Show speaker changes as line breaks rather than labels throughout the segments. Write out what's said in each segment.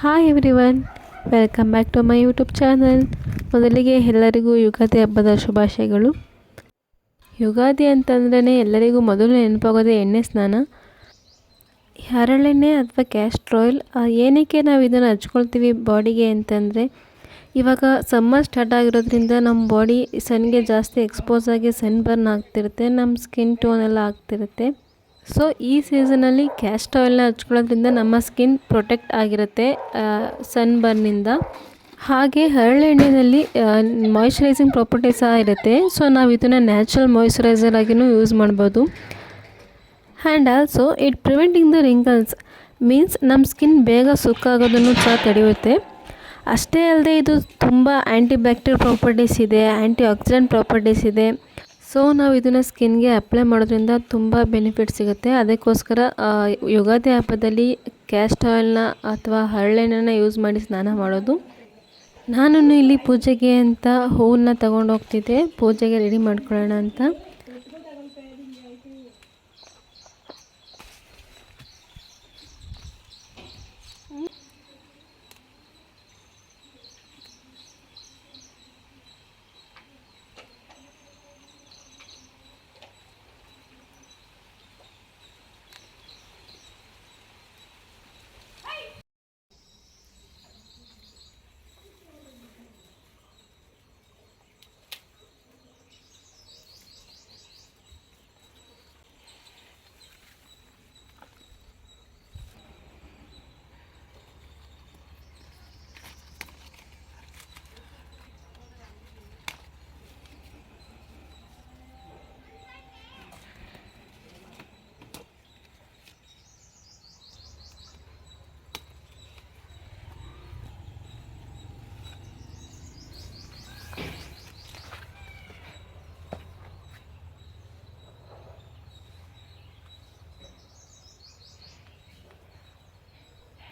Hi everyone, welcome back to my YouTube channel. ಮೊದಲಿಗೆ ಎಲ್ಲರಿಗೂ ಯುಗಾದಿ ಹಬ್ಬದ ಶುಭಾಶಯಗಳು. ಯುಗಾದಿ ಅಂತಂದ್ರೇ ಎಲ್ಲರಿಗೂ ಮೊದಲು ನೆನಪಾಗೋದೇ ಎಣ್ಣೆ ಸ್ನಾನ. ಹರಳೆಣ್ಣೆ ಅಥವಾ ಕ್ಯಾಸ್ಟ್ರ್ ಆಯಿಲ್. ಏನಕ್ಕೆ ನಾವು ಇದನ್ನು ಹಚ್ಕೊಳ್ತೀವಿ ಬಾಡಿಗೆ ಅಂತಂದರೆ, ಇವಾಗ ಸಮ್ಮರ್ ಸ್ಟಾರ್ಟ್ ಆಗಿರೋದ್ರಿಂದ ನಮ್ಮ ಬಾಡಿ ಸನ್ಗೆ ಜಾಸ್ತಿ ಎಕ್ಸ್ಪೋಸ್ ಆಗಿ ಸನ್ ಬರ್ನ್ ಆಗ್ತಿರುತ್ತೆ, ನಮ್ಮ ಸ್ಕಿನ್ ಟೋನ್ ಎಲ್ಲ ಆಗ್ತಿರುತ್ತೆ. ಸೊ ಈ ಸೀಸನಲ್ಲಿ ಕ್ಯಾಸ್ಟರ್ ಆಯಿಲ್ನ ಹಚ್ಕೊಳ್ಳೋದ್ರಿಂದ ನಮ್ಮ ಸ್ಕಿನ್ ಪ್ರೊಟೆಕ್ಟ್ ಆಗಿರುತ್ತೆ ಸನ್ ಬರ್ನಿಂದ. ಹಾಗೆ ಹರಳೆಣ್ಣೆಯಲ್ಲಿ ಮಾಯಿಶ್ಚರೈಸಿಂಗ್ ಪ್ರಾಪರ್ಟಿ ಸಹ ಇರುತ್ತೆ. ಸೊ ನಾವು ಇದನ್ನು ನ್ಯಾಚುರಲ್ ಮಾಯಿಶ್ಚರೈಸರ್ ಆಗಿಯೂ ಯೂಸ್ ಮಾಡ್ಬೋದು. And also it preventing the wrinkles means ನಮ್ಮ ಸ್ಕಿನ್ ಬೇಗ ಸುಕ್ಕಾಗೋದನ್ನು ಸಹ ತಡೆಯುತ್ತೆ. ಅಷ್ಟೇ ಅಲ್ಲದೆ ಇದು ತುಂಬ ಆ್ಯಂಟಿ ಬ್ಯಾಕ್ಟೀರಿಯಲ್ ಪ್ರಾಪರ್ಟೀಸ್ ಇದೆ, ಆ್ಯಂಟಿ ಆಕ್ಸಿಡೆಂಟ್ ಪ್ರಾಪರ್ಟೀಸ್ ಇದೆ. ಸೊ ನಾವು ಇದನ್ನು ಸ್ಕಿನ್ಗೆ ಅಪ್ಲೈ ಮಾಡೋದ್ರಿಂದ ತುಂಬ ಬೆನಿಫಿಟ್ ಸಿಗುತ್ತೆ. ಅದಕ್ಕೋಸ್ಕರ ಯುಗಾದಿ ಹಬ್ಬದಲ್ಲಿ ಕ್ಯಾಸ್ಟರ್ ಆಯಿಲ್ನ ಅಥವಾ ಹರಳೆಣ್ಣೆನ ಯೂಸ್ ಮಾಡಿ ಸ್ನಾನ ಮಾಡೋದು. ನಾನು ಇಲ್ಲಿ ಪೂಜೆಗೆ ಅಂತ ಹೂವನ್ನ ತಗೊಂಡು ಹೋಗ್ತಿದ್ದೆ, ಪೂಜೆಗೆ ರೆಡಿ ಮಾಡ್ಕೊಳ್ಳೋಣ ಅಂತ.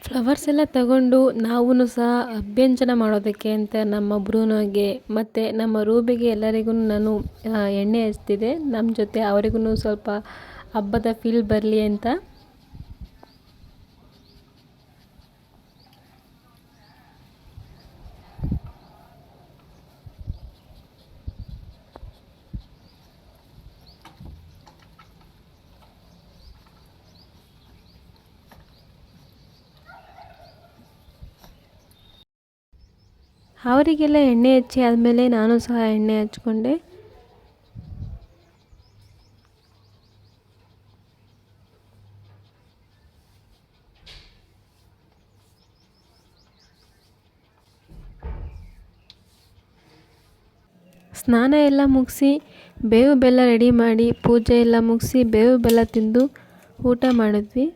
ಫ್ಲವರ್ಸ್ ಎಲ್ಲ ತಗೊಂಡು ನಾವು ಸಹ ಅಭ್ಯಂಜನ ಮಾಡೋದಕ್ಕೆ ಅಂತ ನಮ್ಮ ಬ್ರೂನೋಗೆ ಮತ್ತು ನಮ್ಮ ರೂಬಿಗೆ ಎಲ್ಲರಿಗೂ ನಾನು ಎಣ್ಣೆ ಹಚ್ತಿದ್ದೆ. ನಮ್ಮ ಜೊತೆ ಅವರಿಗೂ ಸ್ವಲ್ಪ ಹಬ್ಬದ ಫೀಲ್ ಬರಲಿ ಅಂತ. ಅವರಿಗೆಲ್ಲ ಎಣ್ಣೆ ಹಚ್ಚಿ ಆದಮೇಲೆ ನಾನು ಸಹ ಎಣ್ಣೆ ಹಚ್ಕೊಂಡೆ. ಸ್ನಾನ ಎಲ್ಲ ಮುಗಿಸಿ ಬೇವು ಬೆಲ್ಲ ರೆಡಿ ಮಾಡಿ ಪೂಜೆ ಎಲ್ಲ ಮುಗಿಸಿ ಬೇವು ಬೆಲ್ಲ ತಿಂದು ಊಟ ಮಾಡಿದ್ವಿ.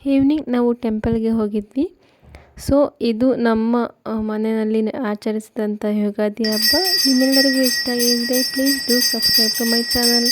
ಈವ್ನಿಂಗ್ ನಾವು ಟೆಂಪಲ್ಗೆ ಹೋಗಿದ್ವಿ. ಸೊ ಇದು ನಮ್ಮ ಮನೆಯಲ್ಲಿ ಆಚರಿಸಿದಂಥ ಯುಗಾದಿ ಹಬ್ಬ. ನಿಮ್ಮೆಲ್ಲರಿಗೂ ಇಷ್ಟ ಆಗಿದ್ದರೆ please do subscribe to my channel.